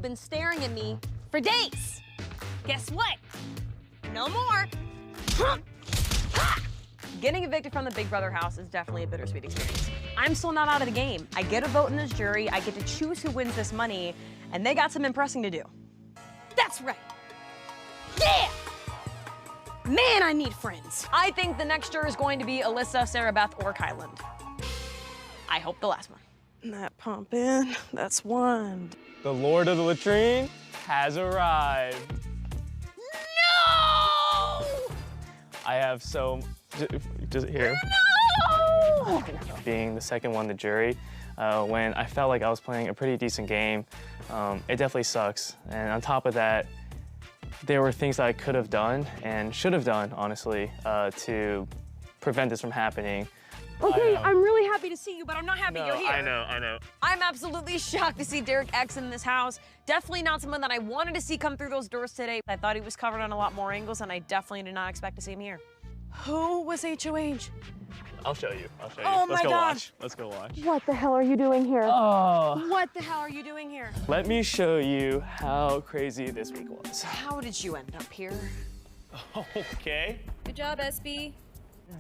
been staring at me for days. Guess what? No more. Getting evicted from the Big Brother house is definitely a bittersweet experience. I'm still not out of the game. I get a vote in this jury, I get to choose who wins this money, and they got some impressing to do. That's right. Yeah! Man, I need friends. I think the next juror is going to be Alyssa, Sarah Beth, or Kyland. I hope the last one. That pump in, that's one. The Lord of the Latrine has arrived. No! I have just here. No! Being the second one in the jury, when I felt like I was playing a pretty decent game, it definitely sucks. And on top of that, there were things that I could have done and should have done, honestly, to prevent this from happening. Okay, I'm really happy to see you, but I'm not happy you're here. I know. I'm absolutely shocked to see Derek X in this house. Definitely not someone that I wanted to see come through those doors today. I thought he was covered on a lot more angles, and I definitely did not expect to see him here. Who was HOH? I'll show you. Oh Let's my go God. watch. Let's go watch. What the hell are you doing here? Oh. What the hell are you doing here? Let me show you how crazy this week was. How did you end up here? Okay. Good job, SB.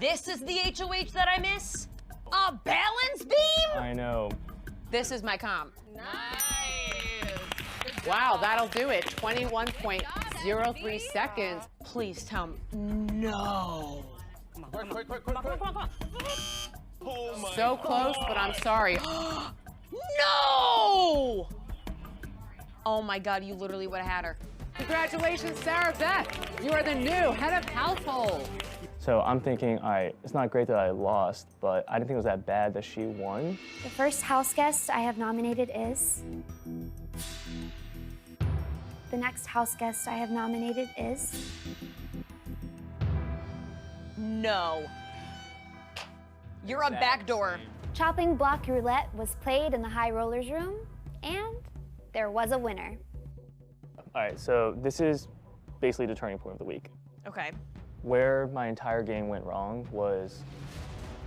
This is the HOH that I miss? A balance beam? I know. This is my comp. Nice. Wow, that'll do it. 21.03 seconds. Please tell me. No. Quick. Oh my So close, but I'm sorry. No! Oh my God, you literally would have had her. Congratulations, Sarah Beth. You are the new head of household. So I'm thinking, all right, it's not great that I lost, but I didn't think it was that bad that she won. The first house guest I have nominated is... The next house guest I have nominated is... No. You're a backdoor. Chopping block roulette was played in the high rollers room, and there was a winner. All right, so this is basically the turning point of the week. Okay. Where my entire game went wrong was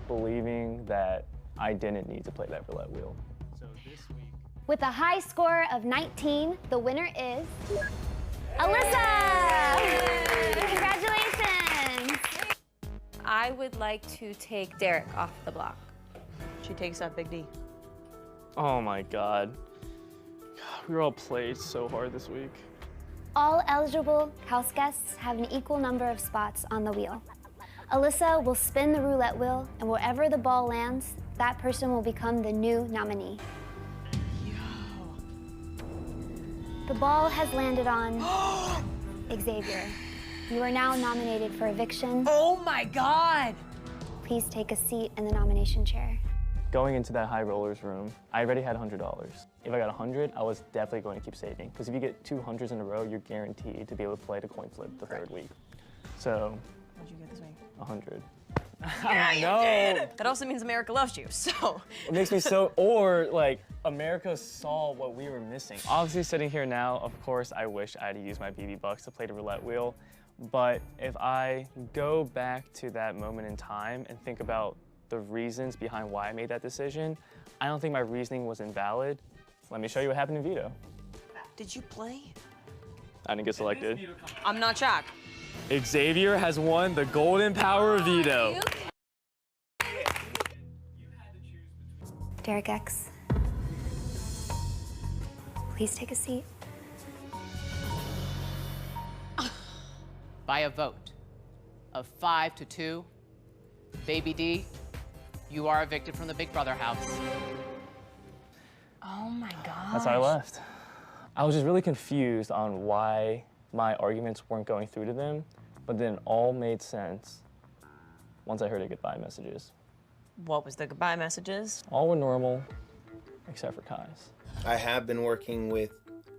believing that I didn't need to play that roulette wheel. So this week... With a high score of 19, the winner is... Alyssa! Congratulations! I would like to take Derek off the block. She takes out Big D. Oh my God. We were all played so hard this week. All eligible house guests have an equal number of spots on the wheel. Alyssa will spin the roulette wheel, and wherever the ball lands, that person will become the new nominee. The ball has landed on Xavier. You are now nominated for eviction. Oh my God! Please take a seat in the nomination chair. Going into that high rollers room, I already had $100. If I got 100, I was definitely going to keep saving. Because if you get 200s in a row, you're guaranteed to be able to play the coin flip the third week. So. What'd you get this week? 100. Yeah, you did! That also means America loves you, so. It makes me so, or like, America saw what we were missing. Obviously sitting here now, of course, I wish I had used my BB bucks to play the roulette wheel. But if I go back to that moment in time and think about the reasons behind why I made that decision, I don't think my reasoning was invalid. Let me show you what happened in veto. Did you play? I didn't get selected. I'm not shocked. Xavier has won the golden power of veto. Derek X, please take a seat. By a vote of 5-2, Baby D, you are evicted from the Big Brother house. Oh my God. That's how I left. I was just really confused on why my arguments weren't going through to them, but then it all made sense once I heard the goodbye messages. What was the goodbye messages? All were normal, except for Kai's. I have been working with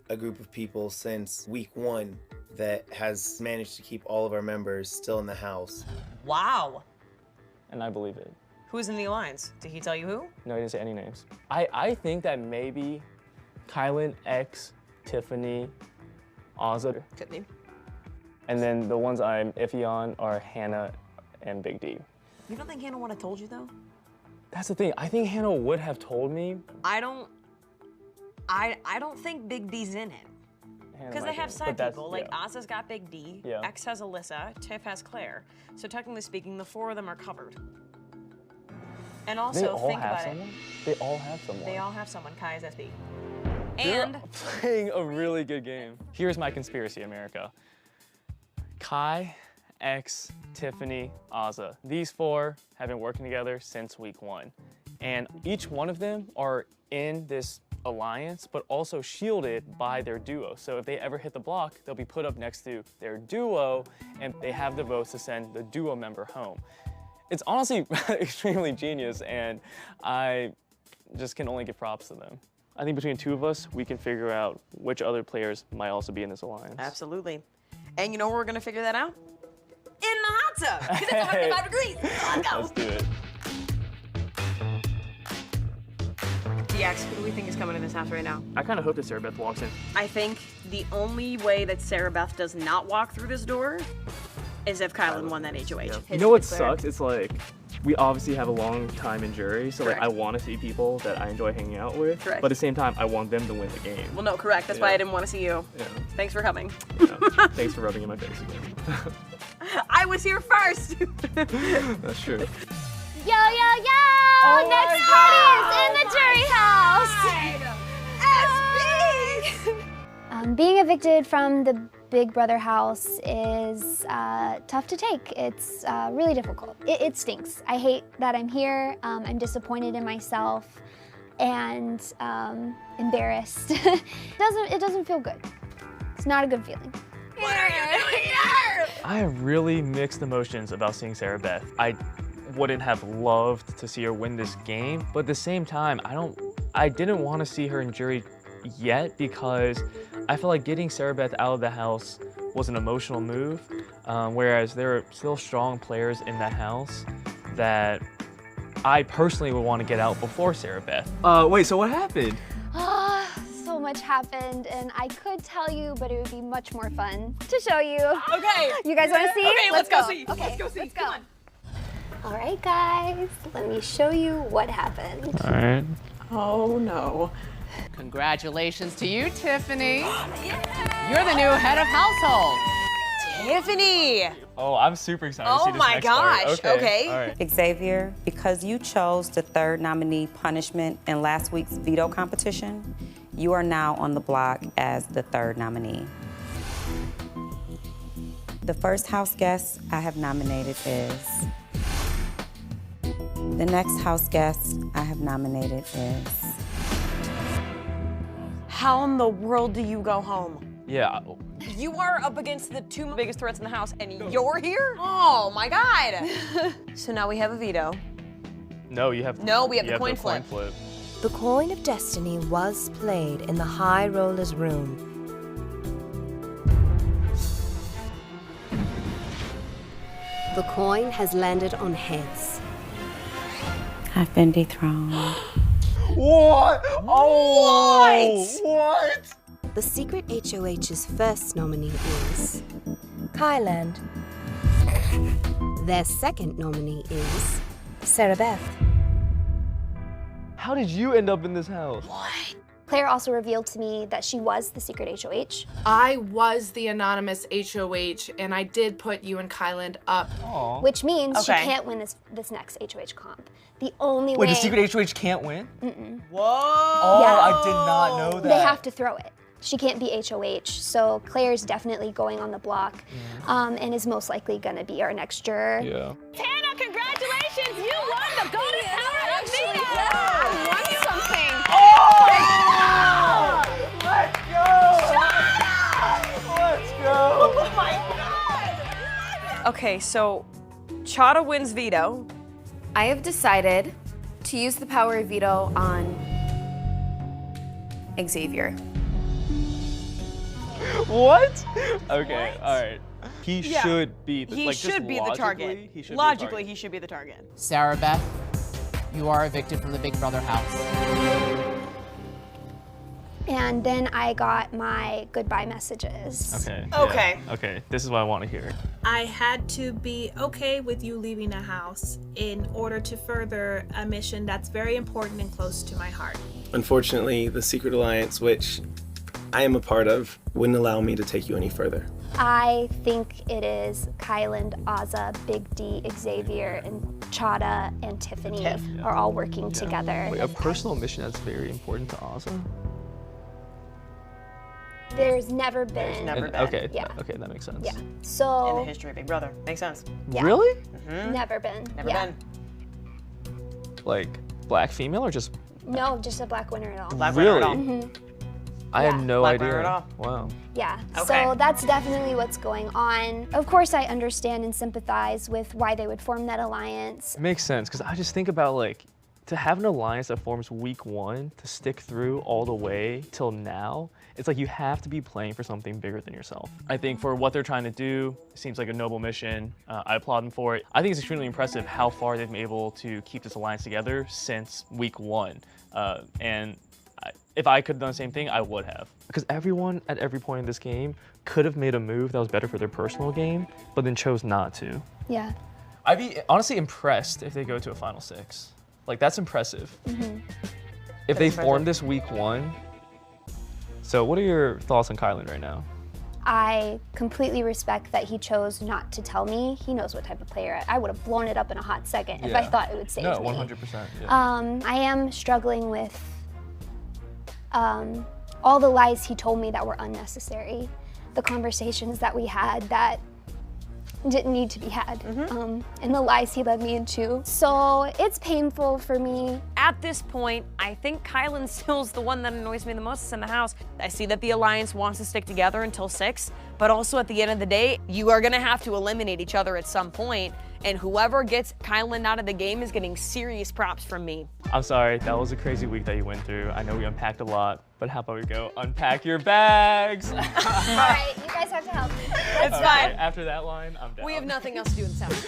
a group of people since week 1 that has managed to keep all of our members still in the house. Wow. And I believe it. Who's in the alliance? Did he tell you who? No, he didn't say any names. I think that maybe Kylan, X, Tiffany, Ozza. Could be. And then the ones I'm iffy on are Hannah and Big D. You don't think Hannah would have told you though? That's the thing. I think Hannah would have told me. I don't think Big D's in it. Because they have side people. Like Oz's got Big D, Yeah. X has Alyssa, Tiff has Claire. So technically speaking, the 4 of them are covered. And also, They all think have about someone? it. They all have someone. They all have someone. Kai is SB. They're And playing a really good game. Here's my conspiracy, America. Kai, X, Tiffany, Ozza. These 4 have been working together since week 1. And each one of them are in this alliance, but also shielded by their duo. So if they ever hit the block, they'll be put up next to their duo, and they have the votes to send the duo member home. It's honestly extremely genius, and I just can only give props to them. I think between 2 of us, we can figure out which other players might also be in this alliance. absolutely. And you know where we're gonna figure that out? In the hot tub, because it's 105 degrees. Let's go. Let's do it. DX, who do we think is coming in this house right now? I kind of hope that Sarah Beth walks in. I think the only way that Sarah Beth does not walk through this door is if Kylan won that HOH. You know what sucks? It's like, we obviously have a long time in jury, so like Correct. I want to see people that I enjoy hanging out with. Correct. But at the same time, I want them to win the game. Well, no, correct. That's why I didn't want to see you. Yeah. Thanks for coming. Yeah. Thanks for rubbing in my face again. I was here first. That's true. Yo, yo, yo! Next party is in the jury house! Being evicted from the Big Brother house is tough to take. It's really difficult. It stinks. I hate that I'm here. I'm disappointed in myself and embarrassed. It doesn't feel good. It's not a good feeling. What are you doing here? I have really mixed emotions about seeing Sarah Beth. I wouldn't have loved to see her win this game, but at the same time, I didn't want to see her in jury yet because I feel like getting Sarah Beth out of the house was an emotional move, whereas there are still strong players in that house that I personally would want to get out before Sarah Beth. Wait, so what happened? So much happened, and I could tell you, but it would be much more fun to show you. Okay. You guys want to see? Okay, let's go see. Okay, Let's go see. let's go. Come on. All right, guys, let me show you what happened. All right. Oh no. Congratulations to you, Tiffany. You're the new head of household. Tiffany. Oh, I'm super excited to see Oh this my next part. gosh. Okay. All right. Xavier, because you chose the 3rd nominee punishment in last week's veto competition, you are now on the block as the 3rd nominee. The first house guest I have nominated is... The next house guest I have nominated is... How in the world do you go home? Yeah. You are up against the 2 biggest threats in the house, and you're here? Oh my God. So now we have a veto. No, you have. No, we have you the coin flip. The coin of destiny was played in the high roller's room. The coin has landed on heads. I've been dethroned. What? Oh! What? The secret HOH's first nominee is Kyland. Their second nominee is Sarah Beth. How did you end up in this house? Claire also revealed to me that she was the secret HOH. I was the anonymous HOH, and I did put you and Kyland up. Which means she Okay. can't win this next HOH comp. The only Wait, way the secret HOH can't win? Whoa. Oh, Yeah. I did not know that. they have to throw it. She can't be HOH, so Claire's definitely going on the block, and is most likely gonna be our next juror. Yeah. Tana, congratulations! You won the Golden Power of Veto! I won something. Let's go! Let's go! Oh my God! Okay, so Chada wins veto. I have decided to use the power of veto on Xavier. What? Okay, all right. He should be. He like, should just be the target. He should Logically, be he should be the target. Sarah Beth, you are evicted from the Big Brother house. And then I got my goodbye messages. Okay. Okay. Yeah. Okay. This is what I want to hear. I had to be okay with you leaving the house in order to further a mission that's very important and close to my heart. Unfortunately, the Secret Alliance, which I am a part of wouldn't allow me to take you any further. I think it is Kyland, Azza, Big D, Xavier, and Chada and Tiffany are all working together. Wait, a personal mission that's very important to Azza? There's never been. Okay, Yeah. okay, that makes sense. Yeah. So. In the history of Big Brother. Makes sense. Yeah. Really? Never been. Never yeah. been. Like, black female or just? No, just a black winner at all. Black winner Really? at all. Mm-hmm. I had no Black idea. winner at all. Wow. Yeah, Okay. so that's definitely what's going on. Of course, I understand and sympathize with why they would form that alliance. It makes sense, because I just think about, like, to have an alliance that forms week 1 to stick through all the way till now, it's like you have to be playing for something bigger than yourself. I think for what they're trying to do, it seems like a noble mission. I applaud them for it. I think it's extremely impressive how far they've been able to keep this alliance together since week 1. If I could have done the same thing, I would have. Because everyone at every point in this game could have made a move that was better for their personal game, but then chose not to. Yeah. I'd be honestly impressed if they go to a final 6. Like, that's impressive. If they form this week 1. So what are your thoughts on Kylan right now? I completely respect that he chose not to tell me. He knows what type of player I would have blown it up in a hot second if I thought it would save me. No, 100%. Yeah. I am struggling with all the lies he told me that were unnecessary, the conversations that we had that didn't need to be had, and the lies he led me into. So it's painful for me. At this point, I think Kylan still's the one that annoys me the most in the house. I see that the alliance wants to stick together until 6, but also at the end of the day, you are gonna have to eliminate each other at some point, and whoever gets Kylan out of the game is getting serious props from me. I'm sorry, that was a crazy week that you went through. I know we unpacked a lot, but how about we go unpack your bags? All right, you guys have to help me. It's fine. After that line, I'm down. We have nothing else to do in this house.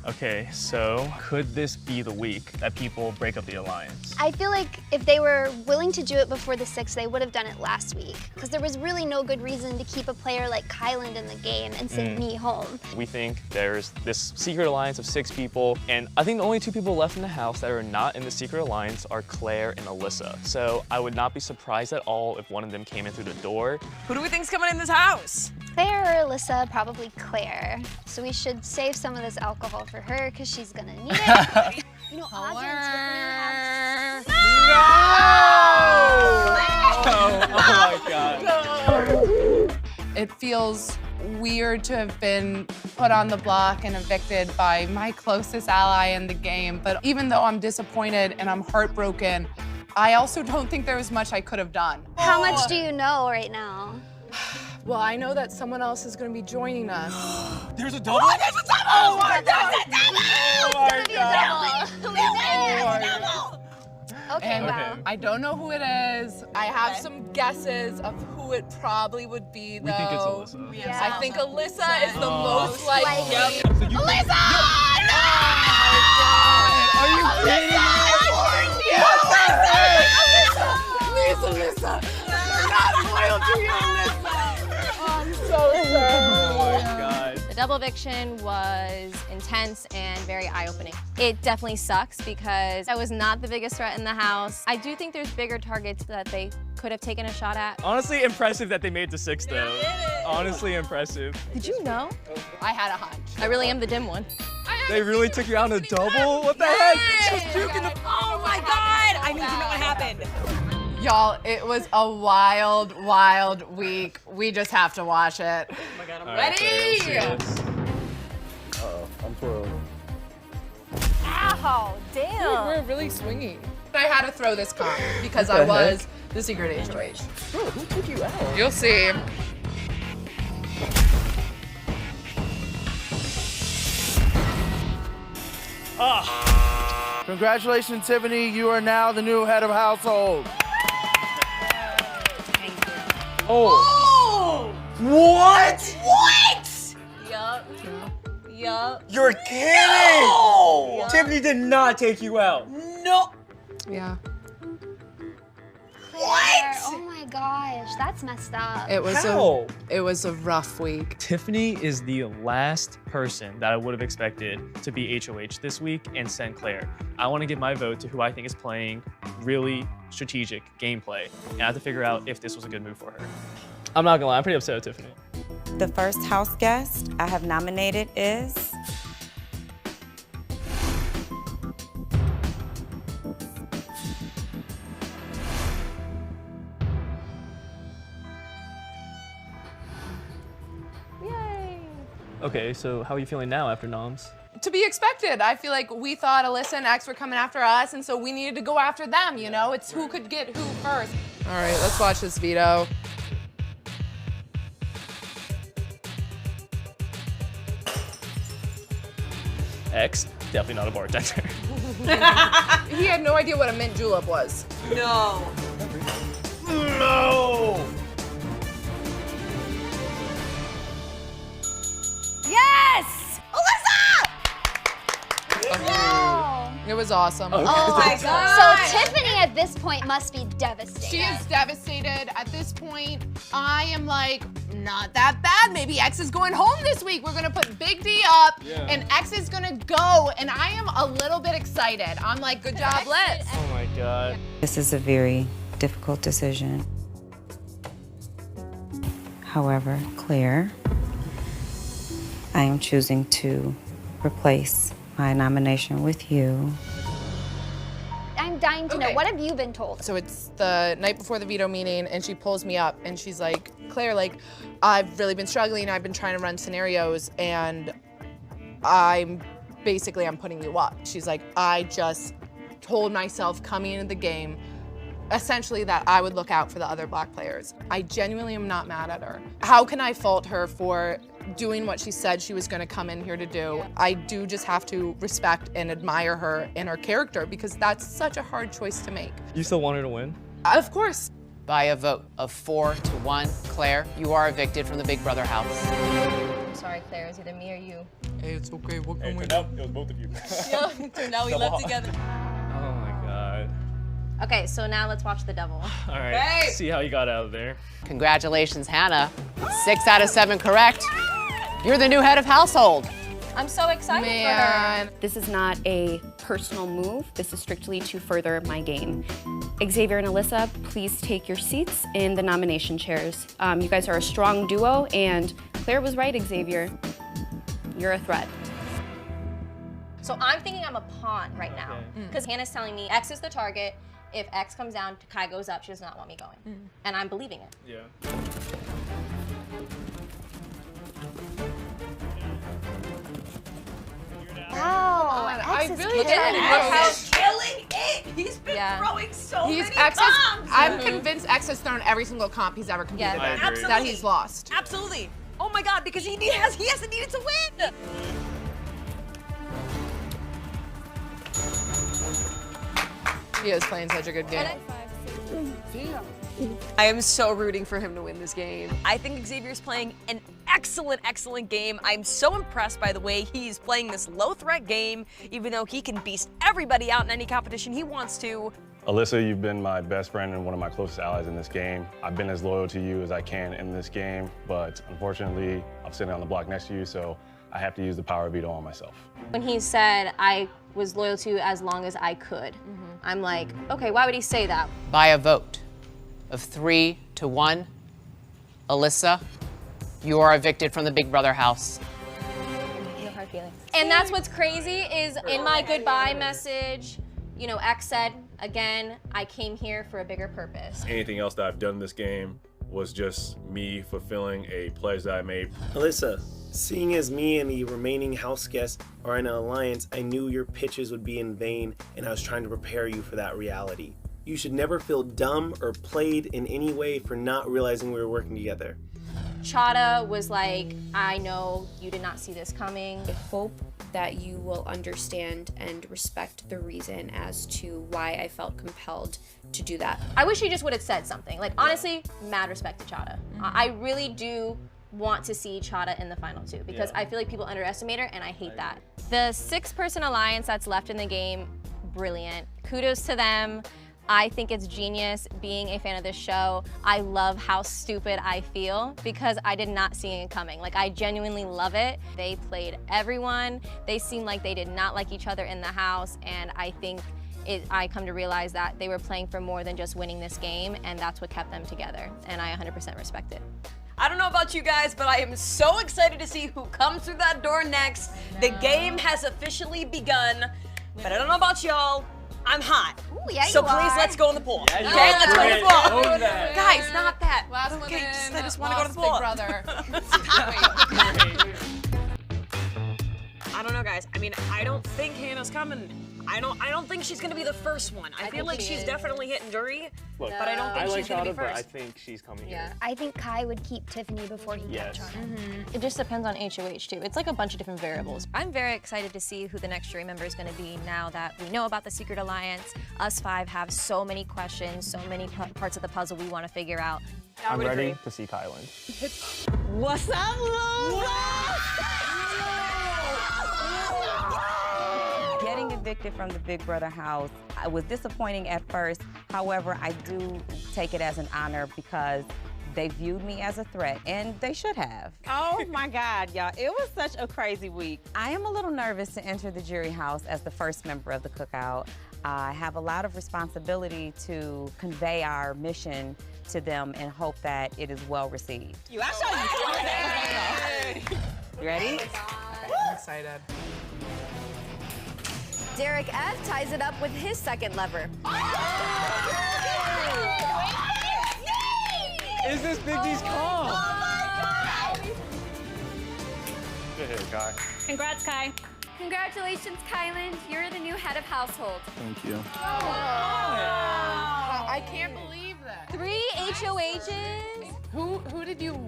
Okay, so could this be the week that people break up the alliance? I feel like if they were willing to do it before the 6th, they would have done it last week. Because there was really no good reason to keep a player like Kylan in the game and send me home. We think there's this secret alliance of 6 people, and I think the only 2 people left in the house that are not in the secret alliance are Claire and Alyssa. So I would not be surprised at all if one of them came in through the door. Who do we think's coming in this house? Claire or Alyssa, probably Claire. So we should save some of this alcohol for her because she's gonna need it. You know, Ozzy and Tiffany have... Oh my god. It feels weird to have been put on the block and evicted by my closest ally in the game, but even though I'm disappointed and I'm heartbroken, I also don't think there was much I could have done. How much do you know right now? Well, I know that someone else is going to be joining us. There's a double? Oh, there's a double! Oh my god! Oh my god! Okay, And wow. I don't know who it is. I have some guesses of who it probably would be, though. We think it's Alyssa. Yeah. I think Alyssa is the most likely. Likely. Alyssa! Are you kidding me? Please, Alyssa! You're not loyal to your Alyssa! I'm so sorry. Oh my god. The double eviction was intense and very eye-opening. It definitely sucks because I was not the biggest threat in the house. I do think there's bigger targets that they could have taken a shot at. Honestly impressive that they made the 6 though. Honestly impressive. Did you know? I had a hunch. I really am the dim one. They really took you out in a double? What the heck? Just juking the... Oh my god! I need to know what happened. Y'all, it was a wild, wild week. We just have to watch it. Oh my god, I'm Ready? Uh-oh, I'm twirled. Ow, damn. We're really swinging. I had to throw this comp because I was the secret HOH. Who took you out? You'll see. Congratulations, Tiffany. You are now the new head of household. Oh. What? What? Yup. Yup. You're kidding! No! Tiffany did not take you out. No. Yeah. What? Oh my gosh, that's messed up. It was a rough week. Tiffany is the last person that I would have expected to be HOH this week and send Claire. I want to give my vote to who I think is playing really strategic gameplay, and I have to figure out if this was a good move for her. I'm not gonna lie, I'm pretty upset with Tiffany. The first house guest I have nominated is Okay, so how are you feeling now after noms? To be expected. I feel like we thought Alyssa and X were coming after us, and so we needed to go after them, you know? It's who could get who first. All right, let's watch this veto. X, definitely not a bartender. He had no idea what a mint julep was. No. No! Yes! Alyssa! It was awesome. Oh my God. So Tiffany at this point must be devastated. She is devastated. At this point, I am like, not that bad. Maybe X is going home this week. We're gonna put Big D up and X is gonna go. And I am a little bit excited. I'm like, good job, Liz. Oh my God. This is a very difficult decision. However, Claire, I am choosing to replace my nomination with you. I'm dying to know, what have you been told? So it's the night before the veto meeting and she pulls me up and she's like, Claire, like, I've really been struggling. I've been trying to run scenarios and I'm putting you up. She's like, I just told myself coming into the game, essentially that I would look out for the other Black players. I genuinely am not mad at her. How can I fault her for doing what she said she was gonna come in here to do? I do just have to respect and admire her and her character because that's such a hard choice to make. You still want her to win? Of course. By a vote of 4-1, Claire, you are evicted from the Big Brother house. I'm sorry, Claire. It's either me or you. Hey, it's okay. What can we It was both of you. Yeah, it turned out we left together. Oh my God. Okay, so now let's watch the devil. All right, see how you got out of there. Congratulations, Hannah. 6 out of 7 correct. You're the new head of household. I'm so excited for her. This is not a personal move. This is strictly to further my game. Xavier and Alyssa, please take your seats in the nomination chairs. You guys are a strong duo, and Claire was right, Xavier. You're a threat. So I'm thinking I'm a pawn right now because Hannah's telling me X is the target. If X comes down, Kai goes up. She does not want me going. And I'm believing it. Yeah. Wow, I really killing X Killing it! He's been throwing so many X comps! I'm convinced X has thrown every single comp he's ever competed in. Absolutely. That he's lost. Absolutely. Oh my God, because he hasn't needed to win. He is playing such a good game. I am so rooting for him to win this game. I think Xavier's playing an excellent, excellent game. I'm so impressed by the way he's playing this low-threat game, even though he can beast everybody out in any competition he wants to. Alyssa, you've been my best friend and one of my closest allies in this game. I've been as loyal to you as I can in this game, but unfortunately, I'm sitting on the block next to you, so I have to use the power of veto on myself. When he said I was loyal to you as long as I could, I'm like, okay, why would he say that? By a vote of 3-1, Alyssa, you are evicted from the Big Brother house. No hard feelings. And that's what's crazy is in my goodbye message, you know, X said, again, I came here for a bigger purpose. Anything else that I've done in this game was just me fulfilling a pledge that I made. Alyssa, seeing as me and the remaining house guests are in an alliance, I knew your pitches would be in vain, and I was trying to prepare you for that reality. You should never feel dumb or played in any way for not realizing we were working together. Chada was like, I know you did not see this coming. I hope that you will understand and respect the reason as to why I felt compelled to do that. I wish he just would have said something. Like, honestly, mad respect to Chada. I really do want to see Chada in the final two because I feel like people underestimate her and I hate that. The 6-person alliance that's left in the game, brilliant. Kudos to them. I think it's genius being a fan of this show. I love how stupid I feel because I did not see it coming. Like, I genuinely love it. They played everyone. They seemed like they did not like each other in the house, and I think I come to realize that they were playing for more than just winning this game, and that's what kept them together, and I 100% respect it. I don't know about you guys, but I am so excited to see who comes through that door next. The game has officially begun, but I don't know about y'all. I'm hot. Ooh, yeah, so you please, are. let's go in the pool. Yeah, you Okay, are. let's go in the pool. Own that. Guys, not that. Last one Okay, in, I just want to go to the lost pool. Big Brother. I don't know, guys. I mean, I don't think Hannah's coming. I don't think she's gonna be the first one. I feel like she's definitely hitting Jury, Look, but I don't think she's gonna be but I first. think she's coming Yeah. here. I think Kai would keep Tiffany before he Yes. kept Chana. It just depends on HOH too. It's like a bunch of different variables. I'm very excited to see who the next jury member is going to be now that we know about the Secret Alliance. Us five have so many questions, so many parts of the puzzle we want to figure out. I I'm would ready agree. to see Kylan. What's up, Lou? Getting evicted from the Big Brother house was disappointing at first. However, I do take it as an honor because they viewed me as a threat, and they should have. Oh my God, y'all, it was such a crazy week. I am a little nervous to enter the jury house as the first member of the cookout. I have a lot of responsibility to convey our mission to them and hope that it is well received. You actually. You ready? I'm excited. Derek F ties it up with his second lever. Is this Big D's call? Good hit, Kai. Congrats, Kai. Congratulations, Kylan. You're the new head of household. Thank you. I can't believe that. 3 HOHs? Who did you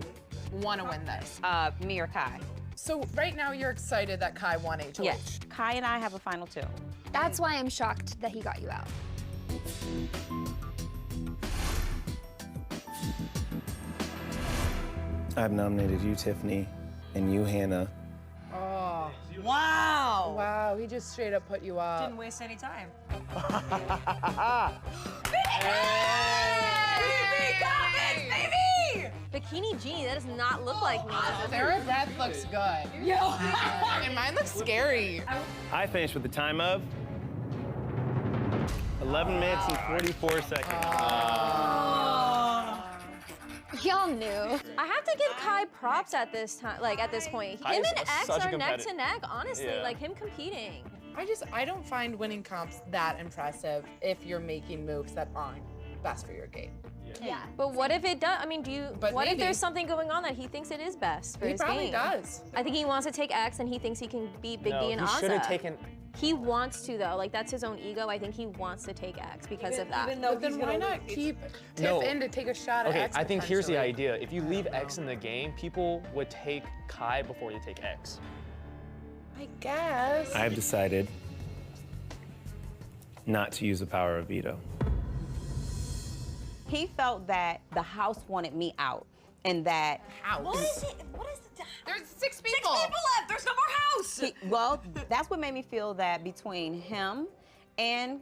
want to win this? Me or Kai? So right now you're excited that Kai won HOH. Yes. Kai and I have a final two. That's why I'm shocked that he got you out. I've nominated you, Tiffany, and you, Hannah. Oh. Wow. Wow, he just straight up put you up. Didn't waste any time. Bikini Genie, that does not look like me. Sarah Beth looks good. And mine looks scary. I finished with a time of 11 minutes and 44 seconds. Y'all knew. I have to give Kai props at this time, like at this point. Kai Him is and X such a are neck competitor. to neck, honestly, Yeah. like him competing. I don't find winning comps that impressive if you're making moves that aren't best for your game. Yeah. But what if it does? I mean, But what if maybe. there's something going on that he thinks it is best for He his probably game? does. I think he wants to take X and he thinks he can beat Big No, D and he Ozza. should have taken. He wants to though, like that's his own ego. I think he wants to take X because of that. Even though But then why not keep Tiff No. in to take a shot at Okay, X I think here's the potentially? idea. If you leave X in the game, people would take Kai before they take X. I guess. I've decided not to use the power of veto. He felt that the house wanted me out and that What is it? What is it? There's 6 people. 6 people left. There's no more house. well, that's what made me feel that between him and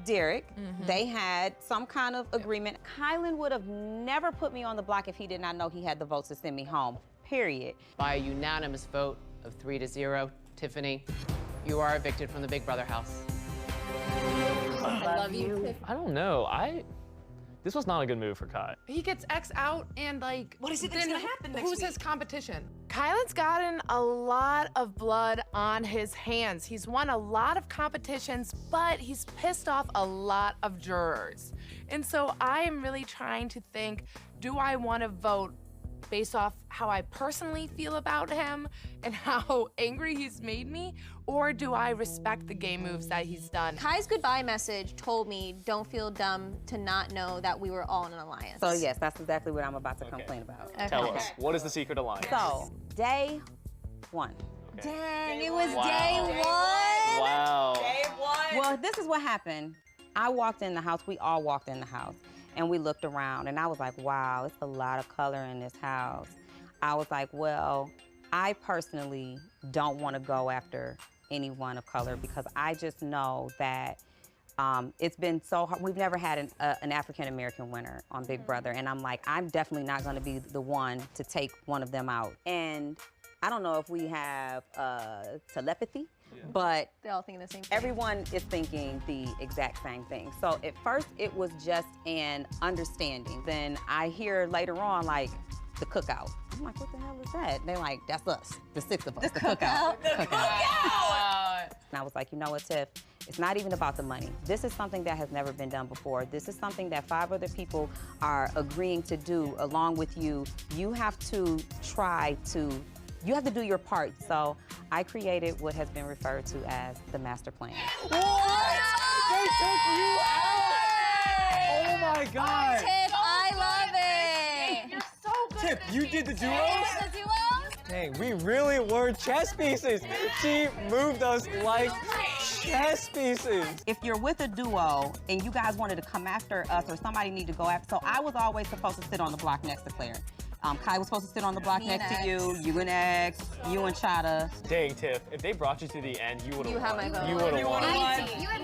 Derek, they had some kind of agreement. Kylan would have never put me on the block if he did not know he had the votes to send me home, period. By a unanimous vote of 3-0, Tiffany, you are evicted from the Big Brother house. I love you. I don't know. This was not a good move for Kai. He gets X out and like, What is it that's then gonna happen next who's week? his competition? Kylan's gotten a lot of blood on his hands. He's won a lot of competitions, but he's pissed off a lot of jurors. And so I am really trying to think, do I want to vote based off how I personally feel about him and how angry he's made me, or do I respect the game moves that he's done? Kai's goodbye message told me, don't feel dumb to not know that we were all in an alliance. So yes, that's exactly what I'm about to complain about. Tell us, what is the secret alliance? So, day 1. Dang, it was Wow. day 1. Wow. Day 1. Well, this is what happened. I walked in the house, we all walked in the house, and we looked around, and I was like, wow, it's a lot of color in this house. I was like, well, I personally don't want to go after anyone of color because I just know that It's been so hard. We've never had an African-American winner on Big Brother, and I'm like, I'm definitely not gonna be the one to take one of them out. And I don't know if we have telepathy, but They all think the same thing. everyone is thinking the exact same thing. So at first it was just an understanding. Then I hear later on, like, the cookout. I'm like, what the hell is that? And they're like, that's us, the 6 of us, the cookout. The cookout! And I was like, you know what, Tiff? It's not even about the money. This is something that has never been done before. This is something that 5 other people are agreeing to do along with you. You have to you have to do your part. So I created what has been referred to as the master plan. What? They took you out! Oh my God! Tiff, I love it! You're so good. Tiff, you did the duos? The duos? Dang, we really were chess pieces. She moved us like chess pieces. If you're with a duo and you guys wanted to come after us or somebody need to go after, so I was always supposed to sit on the block next to Claire. Kai was supposed to sit on the block next to you and X, you and Chada. Dang, Tiff, if they brought you to the end, you would have won. You have my vote. You would have won.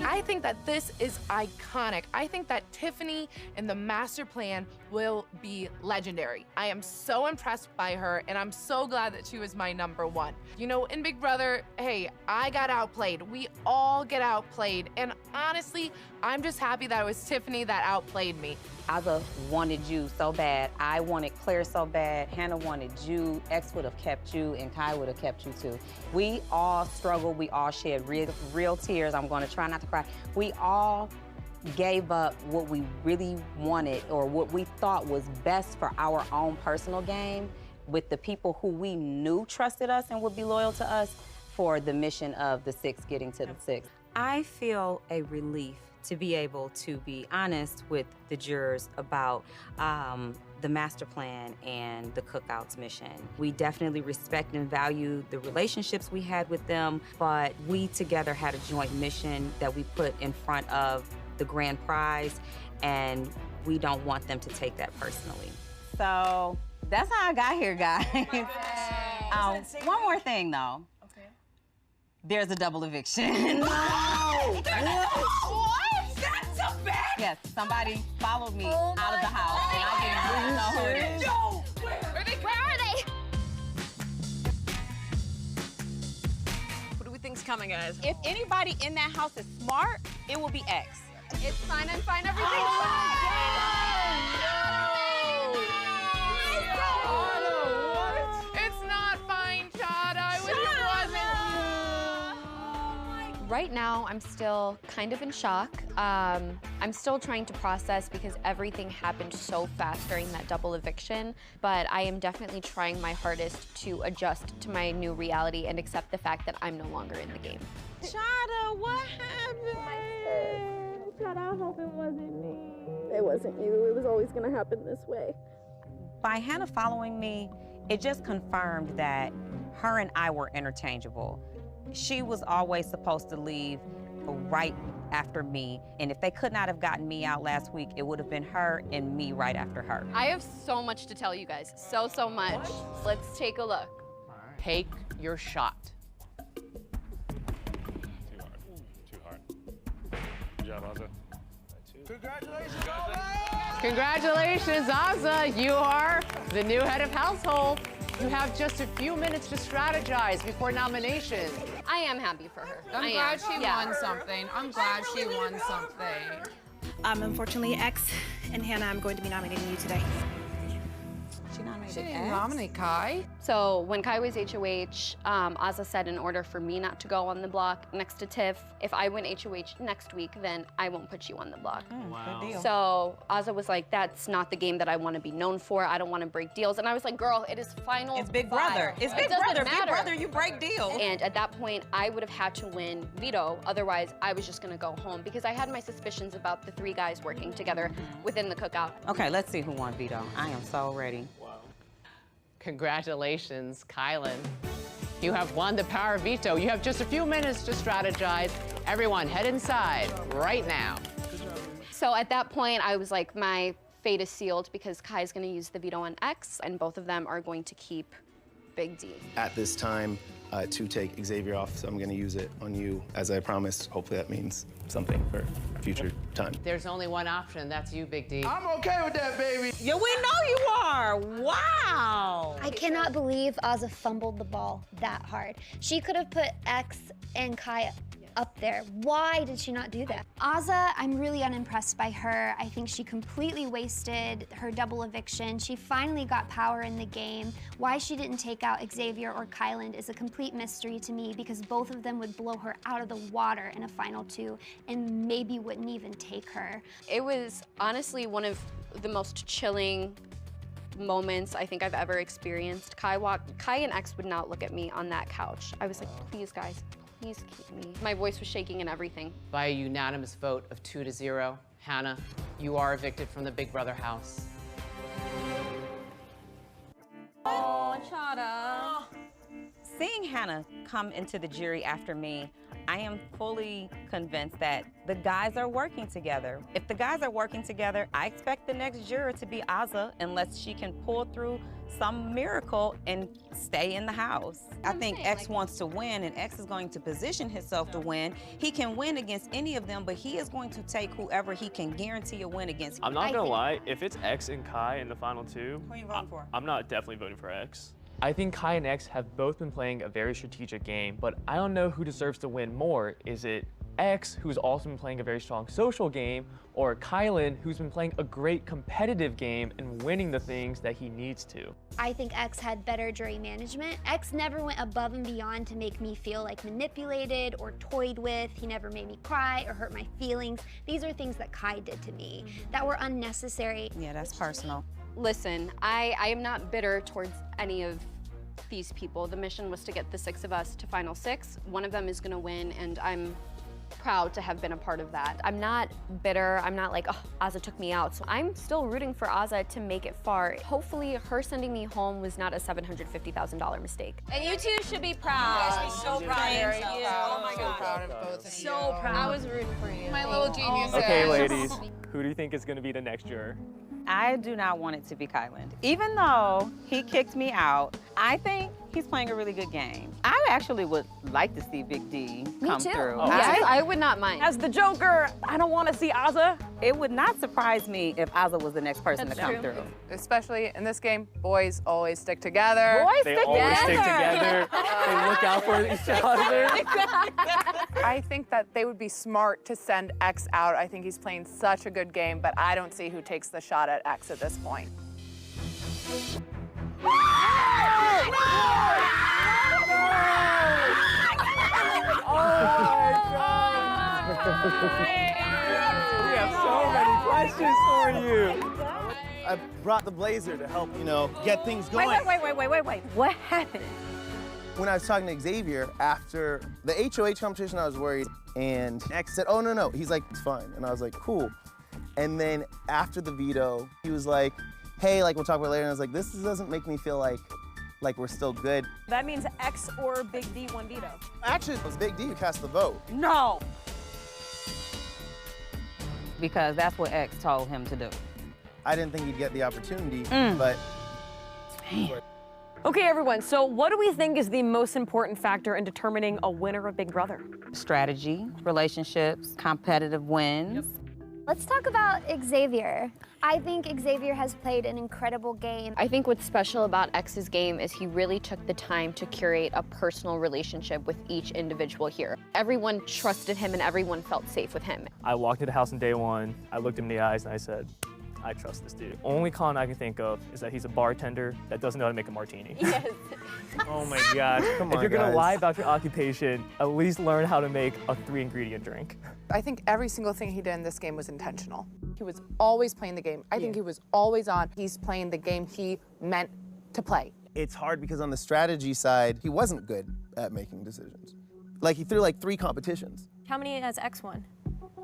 I think that this is iconic. I think that Tiffany and the master plan will be legendary. I am so impressed by her, and I'm so glad that she was my #1. You know, in Big Brother, hey, I got outplayed. We all get outplayed. And honestly, I'm just happy that it was Tiffany that outplayed me. Aza wanted you so bad. I wanted Claire so bad. Hannah wanted you. X would have kept you, and Kai would have kept you too. We all struggled. We all shed real tears. I'm going to try not to cry. We all gave up what we really wanted or what we thought was best for our own personal game with the people who we knew trusted us and would be loyal to us for the mission of the 6 getting to the 6. I feel a relief to be able to be honest with the jurors about the master plan and the Cookout's mission. We definitely respect and value the relationships we had with them, but we together had a joint mission that we put in front of the grand prize, and we don't want them to take that personally. So that's how I got here, guys. One more thing, though. Okay. There's a double eviction. What? That's a bad. Yes, somebody followed me out of the house, and I didn't know who it is. Where are they? What do we think's coming, guys? If anybody in that house is smart, it will be X. It's fine, I'm fine, everything's It's not fine, Chada. It wasn't. Right now, I'm still kind of in shock. I'm still trying to process because everything happened so fast during that double eviction, but I am definitely trying my hardest to adjust to my new reality and accept the fact that I'm no longer in the game. Chada, what happened? Chada, I hope it wasn't me. It wasn't you. It was always gonna happen this way. By Hannah following me, it just confirmed that her and I were interchangeable. She was always supposed to leave right after me, and if they could not have gotten me out last week, it would have been her and me right after her. I have so much to tell you guys, so much. Let's take a look. Take your shot. Too hard. Good job, Aza. Congratulations, Aza! Congratulations, Aza. You are the new head of household. You have just a few minutes to strategize before nomination. I am happy for her. I'm glad she won something. I'm glad she won something. Unfortunately, X and Hannah, I'm going to be nominating you today. She didn't nominate Kai. So when Kai was HOH, Aza said in order for me not to go on the block next to Tiff, if I win HOH next week, then I won't put you on the block. Wow. Good deal. So Aza was like, that's not the game that I want to be known for. I don't want to break deals. And I was like, girl, it is final. It's Big file. Brother. It's It Big doesn't Brother. matter. Big Brother, you break deals. And at that point, I would have had to win veto. Otherwise, I was just going to go home because I had my suspicions about the 3 guys working together within the cookout. Okay, let's see who won veto. I am so ready. Congratulations, Kylan. You have won the power veto. You have just a few minutes to strategize. Everyone, head inside right now. So at that point, I was like, my fate is sealed because Kai's going to use the veto on X, and both of them are going to keep Big D. At this time, to take Xavier off, so I'm gonna use it on you, as I promised. Hopefully that means something for future time. There's only one option. That's you, Big D. I'm okay with that, baby. Yeah, we know you are. Wow. I cannot believe Azah fumbled the ball that hard. She could have put X and Kai up there. Why did she not do that? Azah, I'm really unimpressed by her. I think she completely wasted her double eviction. She finally got power in the game. Why she didn't take out Xavier or Kyland is a complete mystery to me, because both of them would blow her out of the water in a final two and maybe wouldn't even take her. It was honestly one of the most chilling moments I think I've ever experienced. Kai and X would not look at me on that couch. I was like, please guys, please keep me. My voice was shaking and everything. By a unanimous vote of 2-0, Hannah, you are evicted from the Big Brother house. Oh, Chada. Seeing Hannah come into the jury after me, I am fully convinced that the guys are working together. If the guys are working together, I expect the next juror to be Azah, unless she can pull through some miracle and stay in the house. I think X wants to win, and X is going to position himself to win. He can win against any of them, but he is going to take whoever he can guarantee a win against. I'm not gonna lie, if it's X and Kai in the final two, Who are you voting for? I'm not definitely voting for X. I think Kai and X have both been playing a very strategic game, but I don't know who deserves to win more. Is it X, who's also been playing a very strong social game, or Kylan, who's been playing a great competitive game and winning the things that he needs to? I think X had better jury management. X never went above and beyond to make me feel like manipulated or toyed with. He never made me cry or hurt my feelings. These are things that Kai did to me that were unnecessary. Yeah, that's personal. Listen, I am not bitter towards any of these people. The mission was to get the 6 of us to final 6. One of them is gonna win, and I'm proud to have been a part of that. I'm not bitter. I'm not like, oh, Azah took me out. So I'm still rooting for Azah to make it far. Hopefully her sending me home was not a $750,000 mistake. And you two should be proud. Yes, we so proud of you. Oh my God. Proud of both of you. So proud. I was rooting for you. My little genius. Okay, ladies, who do you think is gonna be the next juror? I do not want it to be Kyland. Even though he kicked me out, I think he's playing a really good game. I actually would like to see Big D come through. Yes, I would not mind. As the Joker, I don't want to see Azah. It would not surprise me if Azah was the next person to come through. Especially in this game, boys always stick together. They always stick together. They look out for each other. I think that they would be smart to send X out. I think he's playing such a good game, but I don't see who takes the shot at X at this point. We have so many questions for you. I brought the blazer to help, get things going. Wait. What happened? When I was talking to Xavier after the HOH competition, I was worried, and X said, oh, no. He's like, it's fine. And I was like, cool. And then after the veto, he was like, hey, we'll talk about it later. And I was like, this doesn't make me feel like we're still good. That means X or Big D won veto. Actually, it was Big D who cast the vote. No. Because that's what X told him to do. I didn't think he'd get the opportunity, but... Okay, everyone, so what do we think is the most important factor in determining a winner of Big Brother? Strategy, relationships, competitive wins. Let's talk about Xavier. I think Xavier has played an incredible game. I think what's special about X's game is he really took the time to curate a personal relationship with each individual here. Everyone trusted him and everyone felt safe with him. I walked into the house on day one, I looked him in the eyes and I said, I trust this dude. Only con I can think of is that he's a bartender that doesn't know how to make a martini. Yes. Oh my gosh. Come if on, you're gonna guys. lie about your occupation, at least learn how to make a 3-ingredient drink. I think every single thing he did in this game was intentional. He was always playing the game. I think he was always on. He's playing the game he meant to play. It's hard because on the strategy side, he wasn't good at making decisions. He threw 3 competitions. How many has X won?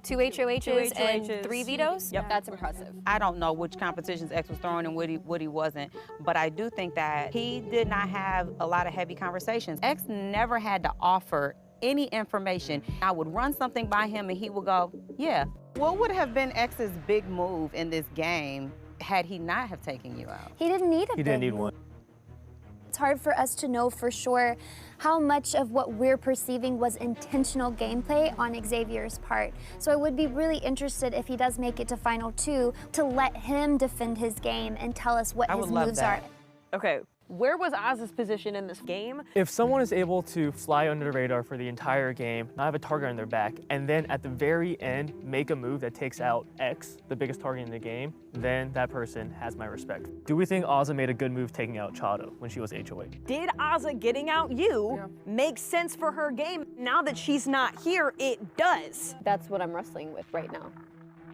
2 HOHs and 3 vetoes? Yep. That's impressive. I don't know which competitions X was throwing and what he wasn't, but I do think that he did not have a lot of heavy conversations. X never had to offer any information. I would run something by him and he would go, yeah. What would have been X's big move in this game had he not have taken you out? He didn't need a He didn't need one. It's hard for us to know for sure how much of what we're perceiving was intentional gameplay on Xavier's part. So I would be really interested if he does make it to Final 2 to let him defend his game and tell us what his moves are. Okay, where was Oz's position in this game? If someone is able to fly under the radar for the entire game, not have a target on their back, and then at the very end make a move that takes out X, the biggest target in the game, then that person has my respect. Do we think Ozza made a good move taking out Chada when she was HOH? Did Ozza getting out you make sense for her game? Now that she's not here, it does. That's what I'm wrestling with right now.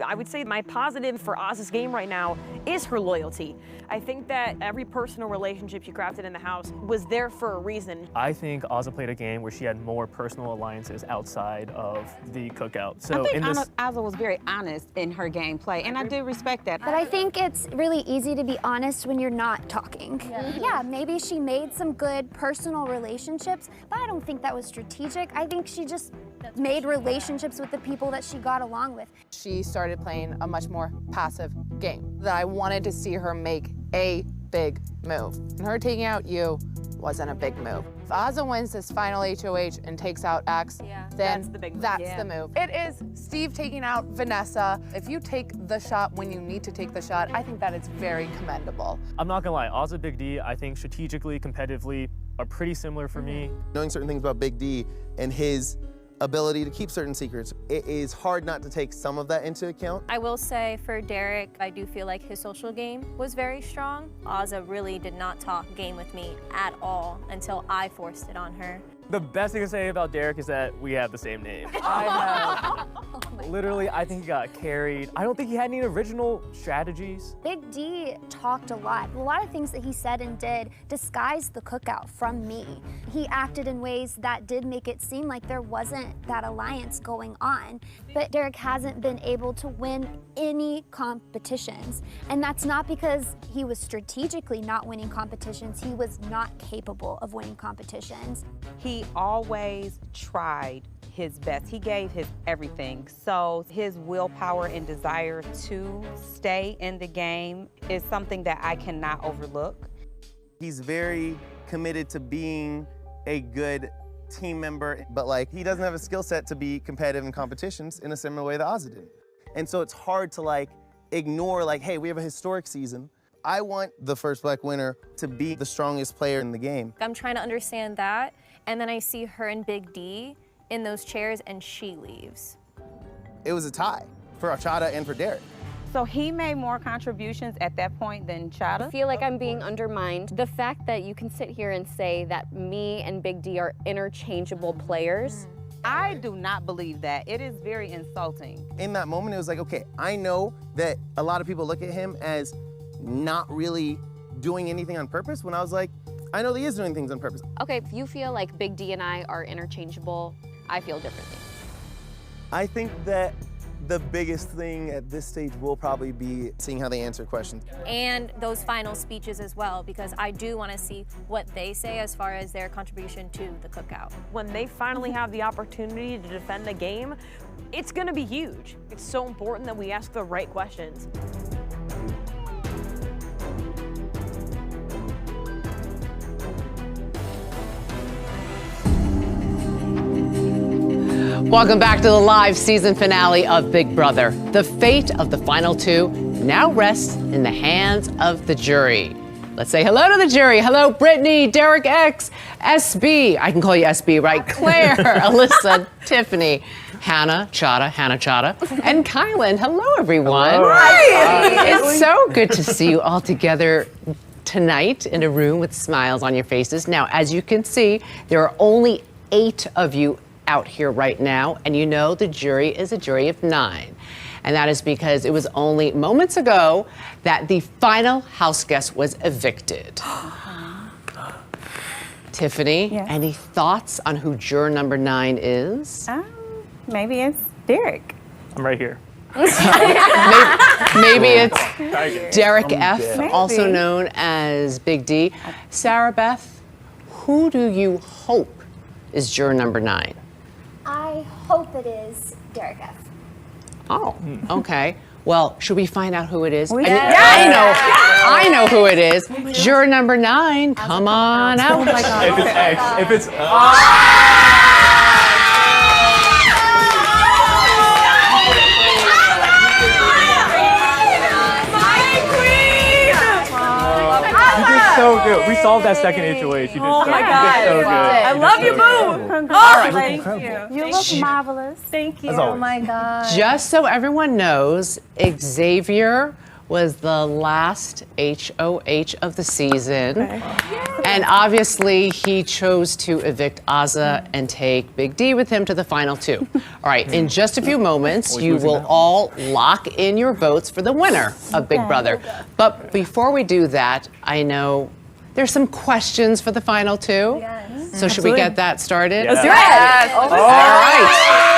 I would say my positive for Oz's game right now is her loyalty. I think that every personal relationship she crafted in the house was there for a reason. I think Ozza played a game where she had more personal alliances outside of the cookout. So I think Ozza was very honest in her gameplay, and I do respect that. But I think it's really easy to be honest when you're not talking. Yeah, maybe she made some good personal relationships, but I don't think that was strategic. I think she just made relationships with the people that she got along with. She started playing a much more passive game. That I wanted to see her make a big move. And her taking out you wasn't a big move. If Ozza wins this final HOH and takes out X, then that's the big move. That's the move. It is Steve taking out Vanessa. If you take the shot when you need to take the shot, I think that is very commendable. I'm not gonna lie, Ozza, Big D, I think strategically, competitively, are pretty similar for me. Knowing certain things about Big D and his ability to keep certain secrets, it is hard not to take some of that into account. I will say for Derek, I do feel like his social game was very strong. Ozza really did not talk game with me at all until I forced it on her. The best thing to say about Derek is that we have the same name. Literally, I think he got carried. I don't think he had any original strategies. Big D talked a lot. A lot of things that he said and did disguised the cookout from me. He acted in ways that did make it seem like there wasn't that alliance going on. But Derek hasn't been able to win any competitions. And that's not because he was strategically not winning competitions. He was not capable of winning competitions. He always tried his best. He gave his everything. So his willpower and desire to stay in the game is something that I cannot overlook. He's very committed to being a good team member, but like he doesn't have a skill set to be competitive in competitions in a similar way that Ozza did. And so it's hard to like ignore like, hey, we have a historic season. I want the first Black winner to be the strongest player in the game. I'm trying to understand that, and then I see her and Big D in those chairs and she leaves. It was a tie for Chada and for Derek. So he made more contributions at that point than Chada? I feel like I'm being undermined. The fact that you can sit here and say that me and Big D are interchangeable players. I do not believe that. It is very insulting. In that moment, it was like, okay, I know that a lot of people look at him as not really doing anything on purpose, when I was like, I know that he is doing things on purpose. Okay, if you feel like Big D and I are interchangeable, I feel differently. I think that the biggest thing at this stage will probably be seeing how they answer questions. And those final speeches as well, because I do want to see what they say as far as their contribution to the cookout. When they finally have the opportunity to defend the game, it's gonna be huge. It's so important that we ask the right questions. Welcome back to the live season finale of Big Brother. The fate of the final two now rests in the hands of the jury. Let's say hello to the jury. Hello, Brittany, Derek X, SB. I can call you SB, right? Claire, Alyssa, Tiffany, Hannah Chada, and Kylan. Hello, everyone. Hello. Hi. It's so good to see you all together tonight in a room with smiles on your faces. Now, as you can see, there are only 8 of you out here right now, and you know the jury is a jury of 9. And that is because it was only moments ago that the final house guest was evicted. Tiffany, Yes. Any thoughts on who juror number 9 is? Maybe it's Derek. I'm right here. Maybe it's Derek F, Maybe. also known as Big D. Sarah Beth, who do you hope is juror number 9? I hope it is Derek F. Oh, okay. Well, should we find out who it is? We I mean, should. I know. I know who it is. Juror number 9, come on out. Oh my God. If it's X, if it's... You did so good. We solved that second HOH. You did Oh so, my you God. did so good. I love you, Boo. All Thank you. You look marvelous. Thank you. Oh my God. Just so everyone knows, Xavier was the last HOH of the season. And obviously, he chose to evict Azah and take Big D with him to the final 2. All right, in just a few moments, you will all lock in your votes for the winner of Big Brother. But before we do that, I know there's some questions for the final 2. So should we get that started? Let's do it. All right.